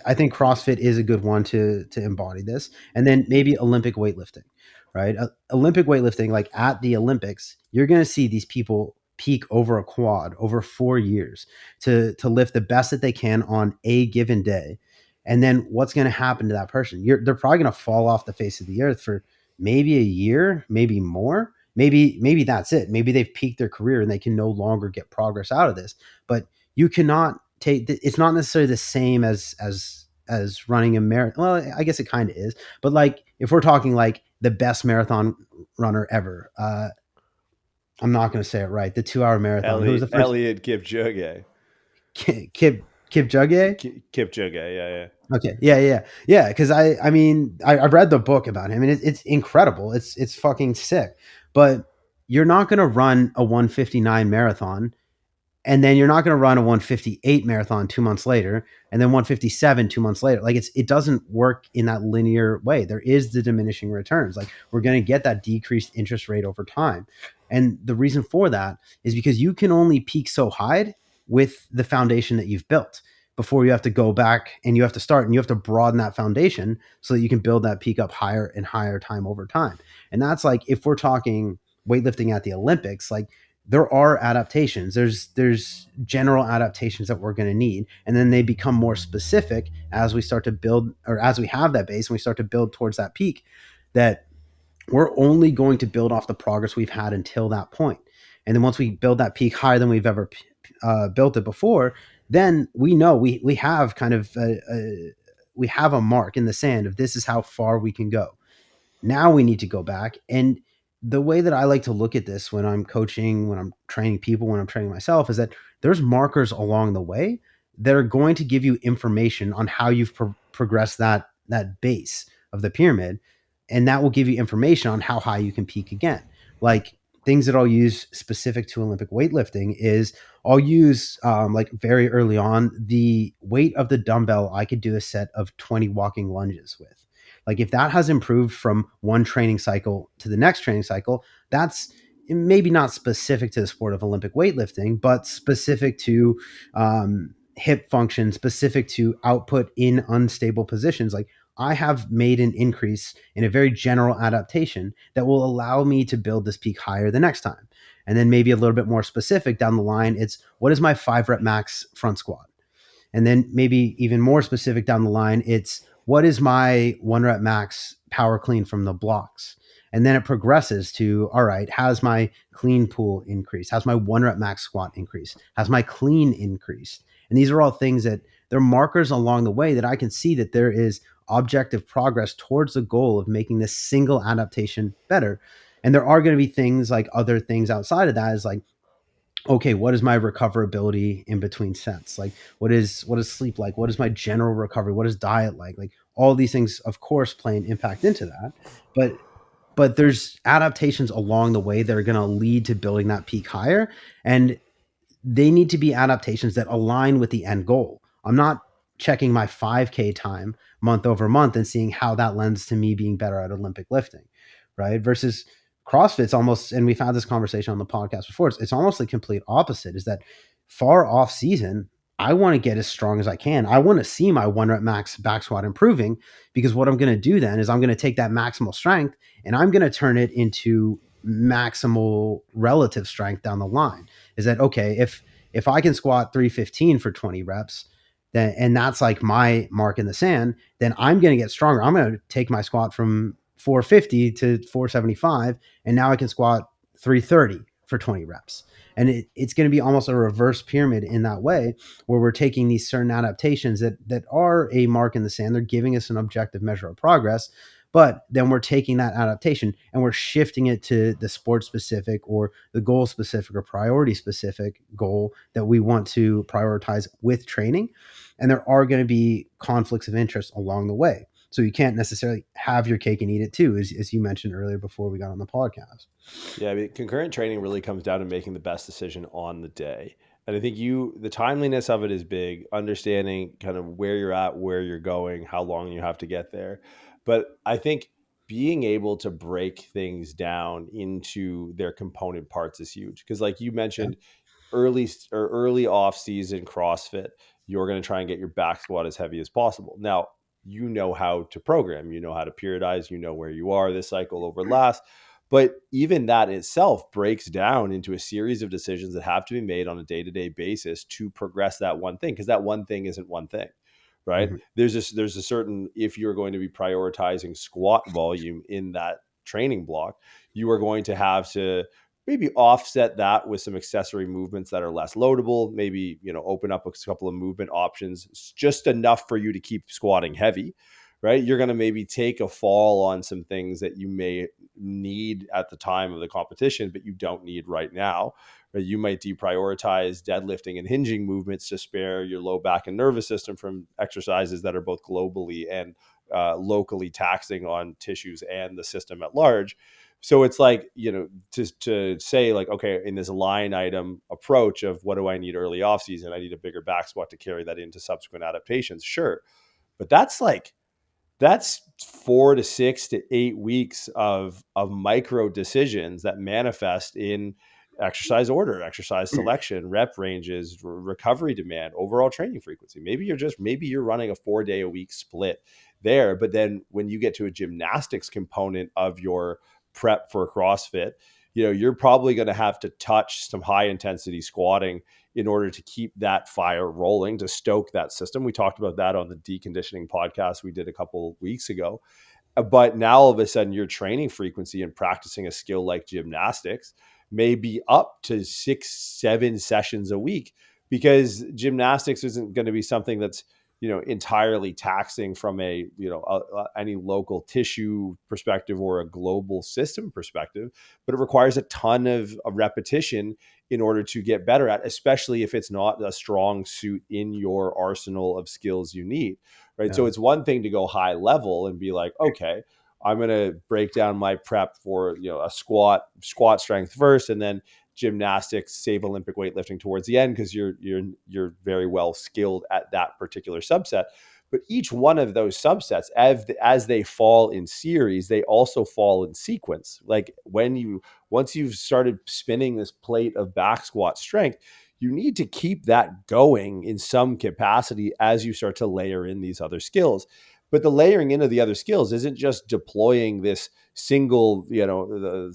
I think CrossFit is a good one to embody this. And then maybe Olympic weightlifting, right? Olympic weightlifting, like at the Olympics, you're going to see these people peak over a quad over 4 years to lift the best that they can on a given day. And then what's going to happen to that person? They're probably going to fall off the face of the earth for maybe a year, maybe more. Maybe that's it. Maybe they've peaked their career and they can no longer get progress out of this. But you cannot take, it's not necessarily the same as running a marathon. Well, I guess it kind of is, but like if we're talking like the best marathon runner ever, I'm not going to say it right, the 2 hour marathon, who was the first? Elliot Kipchoge. Kipchoge. Kipchoge, yeah. Okay. Yeah. Because I mean, I've read the book about him, and it's incredible. It's fucking sick. But you're not going to run a 159 marathon, and then you're not going to run a 158 marathon 2 months later, and then 157 2 months later. Like it doesn't work in that linear way. There is the diminishing returns. Like we're going to get that decreased interest rate over time, and the reason for that is because you can only peak so high with the foundation that you've built before you have to go back and you have to start and you have to broaden that foundation so that you can build that peak up higher and higher time over time. And that's like if we're talking weightlifting at the Olympics, like there are adaptations. There's general adaptations that we're going to need, and then they become more specific as we start to build, or as we have that base and we start to build towards that peak. That we're only going to build off the progress we've had until that point. And then once we build that peak higher than we've ever built it before, then we know we have kind of we have a mark in the sand of this is how far we can go. Now we need to go back. And the way that I like to look at this when I'm coaching, when I'm training people, when I'm training myself, is that there's markers along the way that are going to give you information on how you've progressed that base of the pyramid, and that will give you information on how high you can peak again. Like things that I'll use specific to Olympic weightlifting is I'll use like very early on the weight of the dumbbell I could do a set of 20 walking lunges with. Like if that has improved from one training cycle to the next training cycle, that's maybe not specific to the sport of Olympic weightlifting, but specific to hip function, specific to output in unstable positions. Like I have made an increase in a very general adaptation that will allow me to build this peak higher the next time. And then maybe a little bit more specific down the line, it's what is my 5 rep max front squat? And then maybe even more specific down the line, it's what is my 1 rep max power clean from the blocks? And then it progresses to, all right, has my clean pull increased? Has my 1 rep max squat increased? Has my clean increased? And these are all things that they're markers along the way that I can see that there is objective progress towards the goal of making this single adaptation better. And there are going to be things like other things outside of that is like, okay, what is my recoverability in between sets? Like what is sleep like? What is my general recovery? What is diet like? Like all these things, of course, play an impact into that. But there's adaptations along the way that are going to lead to building that peak higher. And they need to be adaptations that align with the end goal. I'm not checking my 5K time month over month and seeing how that lends to me being better at Olympic lifting, right? Versus CrossFit's almost, and we've had this conversation on the podcast before, it's almost the complete opposite, is that far off season, I want to get as strong as I can. I want to see my 1 rep max back squat improving, because what I'm going to do then is I'm going to take that maximal strength and I'm going to turn it into maximal relative strength down the line. Is that okay? If I can squat 315 for 20 reps, then, and that's like my mark in the sand, then I'm going to get stronger. I'm going to take my squat from 450 to 475, and now I can squat 330 for 20 reps. And it's going to be almost a reverse pyramid in that way, where we're taking these certain adaptations that are a mark in the sand. They're giving us an objective measure of progress, but then we're taking that adaptation and we're shifting it to the sport specific or the goal specific or priority specific goal that we want to prioritize with training. And there are going to be conflicts of interest along the way. So you can't necessarily have your cake and eat it too, as you mentioned earlier before we got on the podcast. Yeah, I mean, concurrent training really comes down to making the best decision on the day. And I think the timeliness of it is big, understanding kind of where you're at, where you're going, how long you have to get there. But I think being able to break things down into their component parts is huge. Because like you Yeah. mentioned, early off season CrossFit, you're going to try and get your back squat as heavy as possible. Now, you know how to program, you know how to periodize, you know where you are this cycle over last. But even that itself breaks down into a series of decisions that have to be made on a day-to-day basis to progress that one thing, because that one thing isn't one thing, right? Mhm. There's a certain, if you're going to be prioritizing squat volume in that training block, you are going to have to maybe offset that with some accessory movements that are less loadable, maybe, open up a couple of movement options, just enough for you to keep squatting heavy, right? You're going to maybe take a fall on some things that you may need at the time of the competition, but you don't need right now. Right? You might deprioritize deadlifting and hinging movements to spare your low back and nervous system from exercises that are both globally and locally taxing on tissues and the system at large. So it's like, to say like, okay, in this line item approach of what do I need early off season, I need a bigger back squat to carry that into subsequent adaptations. Sure. But that's 4 to 6 to 8 weeks of micro decisions that manifest in exercise order, exercise selection, rep ranges, recovery demand, overall training frequency. Maybe you're running a 4 day a week split there, but then when you get to a gymnastics component of your prep for CrossFit, you're probably going to have to touch some high intensity squatting in order to keep that fire rolling, to stoke that system. We talked about that on the deconditioning podcast we did a couple of weeks ago. But now all of a sudden your training frequency and practicing a skill like gymnastics may be up to 6, 7 sessions a week, because gymnastics isn't going to be something that's, entirely taxing from any local tissue perspective or a global system perspective, but it requires a ton of repetition in order to get better at, especially if it's not a strong suit in your arsenal of skills you need. Right. So Yeah. it's one thing to go high level and be like, okay, I'm going to break down my prep for, a squat strength first, and then gymnastics, save Olympic weightlifting towards the end, because you're very well skilled at that particular subset. But each one of those subsets, as they fall in series, they also fall in sequence. Like once you've started spinning this plate of back squat strength, you need to keep that going in some capacity as you start to layer in these other skills. But the layering into the other skills isn't just deploying this single, the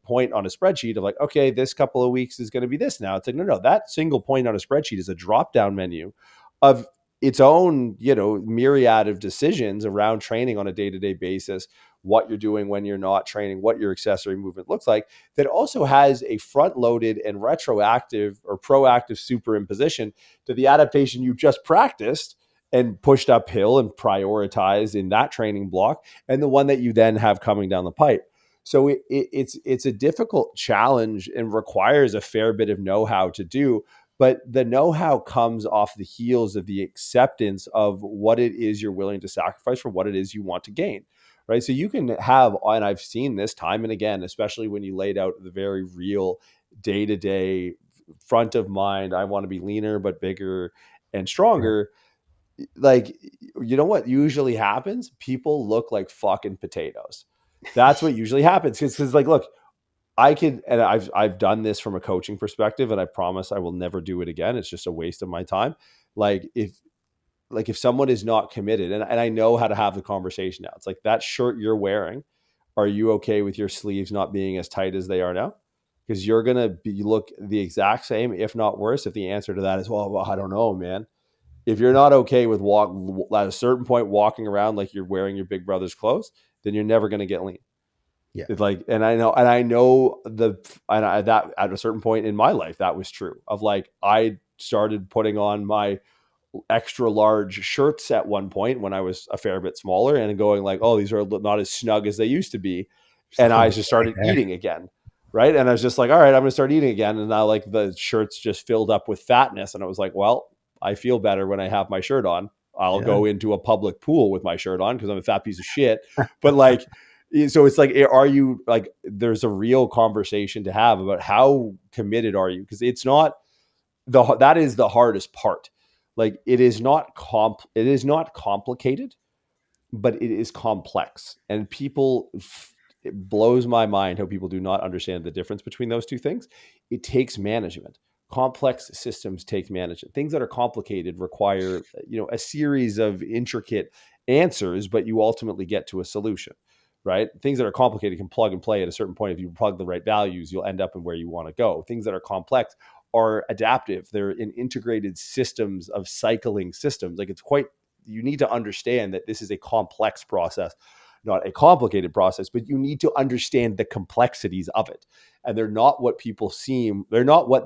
point on a spreadsheet of like, okay, this couple of weeks is going to be this now. It's like, no, that single point on a spreadsheet is a drop down menu of its own, myriad of decisions around training on a day-to-day basis, what you're doing when you're not training, what your accessory movement looks like, that also has a front-loaded and retroactive or proactive superimposition to the adaptation you just practiced and pushed uphill and prioritized in that training block, and the one that you then have coming down the pipe. So it's a difficult challenge and requires a fair bit of know-how to do, but the know-how comes off the heels of the acceptance of what it is you're willing to sacrifice for what it is you want to gain. Right. So you can have, and I've seen this time and again, especially when you laid out the very real day-to-day front of mind, I want to be leaner, but bigger and Right. stronger. Like, you know what usually happens? People look like fucking potatoes. That's what usually happens. Because like, look, and I've done this from a coaching perspective, and I promise I will never do it again. It's just a waste of my time. Like if someone is not committed, and I know how to have the conversation now. It's like, that shirt you're wearing, are you okay with your sleeves not being as tight as they are now? Because you're gonna look the exact same, if not worse, if the answer to that is, well, I don't know, man. If you're not okay with at a certain point walking around like you're wearing your big brother's clothes, then you're never gonna get lean. Yeah. It's like, and I know that at a certain point in my life, that was true of like, I started putting on my extra large shirts at one point when I was a fair bit smaller, and going like, oh, these are not as snug as they used to be. And I Something just right started there. eating again. Right. And I was just like, all right, I'm going to start eating again. And now like the shirts just filled up with fatness. And I was like, well, I feel better when I have my shirt on. I'll Yeah. go into a public pool with my shirt on because I'm a fat piece of shit. But like, so it's like, are you like, there's a real conversation to have about how committed are you? Because it's not that is the hardest part. Like, it is not complicated, but it is complex. And it blows my mind how people do not understand the difference between those two things. It takes management. complex systems take management. Things that are complicated require, a series of intricate answers, but you ultimately get to a solution, right? Things that are complicated can plug and play at a certain point. If you plug the right values, you'll end up in where you want to go. Things that are complex are adaptive. They're in integrated systems of cycling systems. Like, you need to understand that this is a complex process, not a complicated process, but you need to understand the complexities of it. And they're not what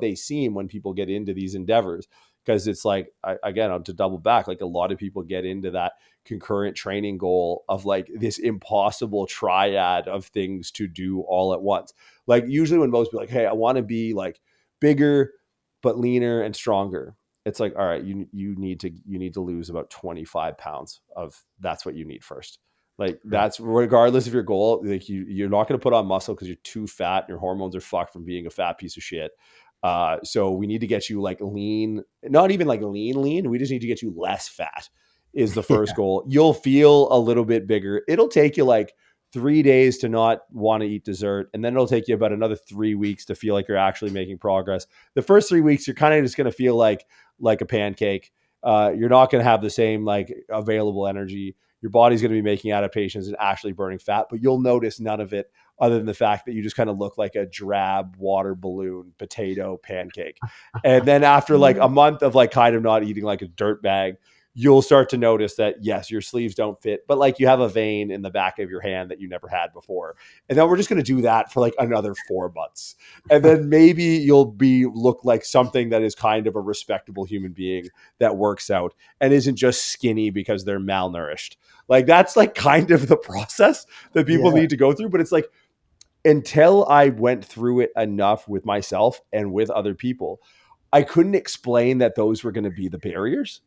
they seem when people get into these endeavors. Because it's like, again, to double back, like a lot of people get into that concurrent training goal of like this impossible triad of things to do all at once. Like, usually when most people are like, hey, I want to be like bigger, but leaner and stronger. It's like, all right, you need to lose about 25 pounds of that's what you need first. Like, Right. that's regardless of your goal. Like, you're not going to put on muscle because you're too fat. Your hormones are fucked from being a fat piece of shit. So we need to get you like lean, not even like lean. We just need to get you less fat is the first Yeah. goal. You'll feel a little bit bigger. It'll take you like 3 days to not want to eat dessert. And then it'll take you about another 3 weeks to feel like you're actually making progress. The first 3 weeks, you're kind of just going to feel like a pancake. You're not going to have the same like available energy. Your body's going to be making adaptations and actually burning fat, but you'll notice none of it other than the fact that you just kind of look like a drab water balloon potato pancake. And then after like a month of like kind of not eating like a dirt bag, you'll start to notice that yes, your sleeves don't fit, but like you have a vein in the back of your hand that you never had before. And then we're just going to do that for like another 4 months. And then maybe you'll look like something that is kind of a respectable human being that works out and isn't just skinny because they're malnourished. Like, that's like kind of the process that people Yeah. need to go through. But it's like, until I went through it enough with myself and with other people, I couldn't explain that those were going to be the barriers.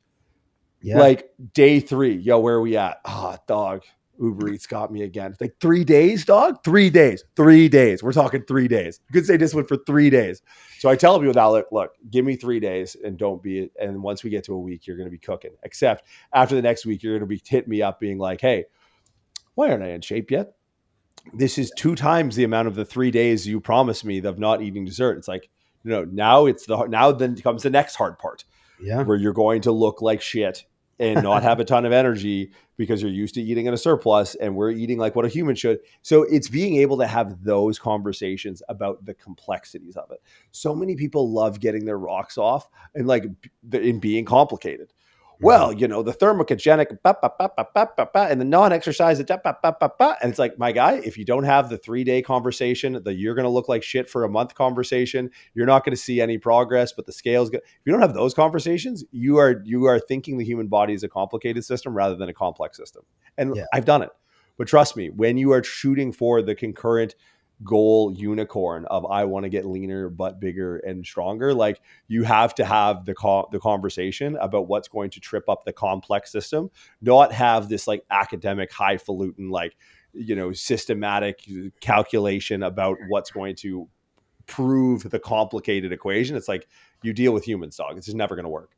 Yeah. Like, day 3, yo, where are we at? Dog, Uber Eats got me again. Like, 3 days, dog, 3 days, 3 days. We're talking 3 days. You could stay disciplined for 3 days. So I tell people now, look, give me 3 days and don't be. And once we get to a week, you're going to be cooking. Except after the next week, you're going to be hitting me up being like, hey, why aren't I in shape yet? This is 2 times the amount of the 3 days you promised me of not eating dessert. It's like, now then comes the next hard part Yeah. where you're going to look like shit and not have a ton of energy because you're used to eating in a surplus and we're eating like what a human should. So it's being able to have those conversations about the complexities of it. So many people love getting their rocks off and like in being complicated. Mhm. Well, the thermogenic and the non-exercise, and it's like, my guy, if you don't have the 3 day conversation, that you're going to look like shit for a month conversation, you're not going to see any progress. But the scale's good. If you don't have those conversations, you are thinking the human body is a complicated system rather than a complex system. And Yeah. I've done it. But trust me, when you are shooting for the concurrent goal unicorn of I want to get leaner but bigger and stronger, like, you have to have the conversation about what's going to trip up the complex system, not have this like academic highfalutin like systematic calculation about what's going to prove the complicated equation. It's like, you deal with humans, dog. It's just never going to work.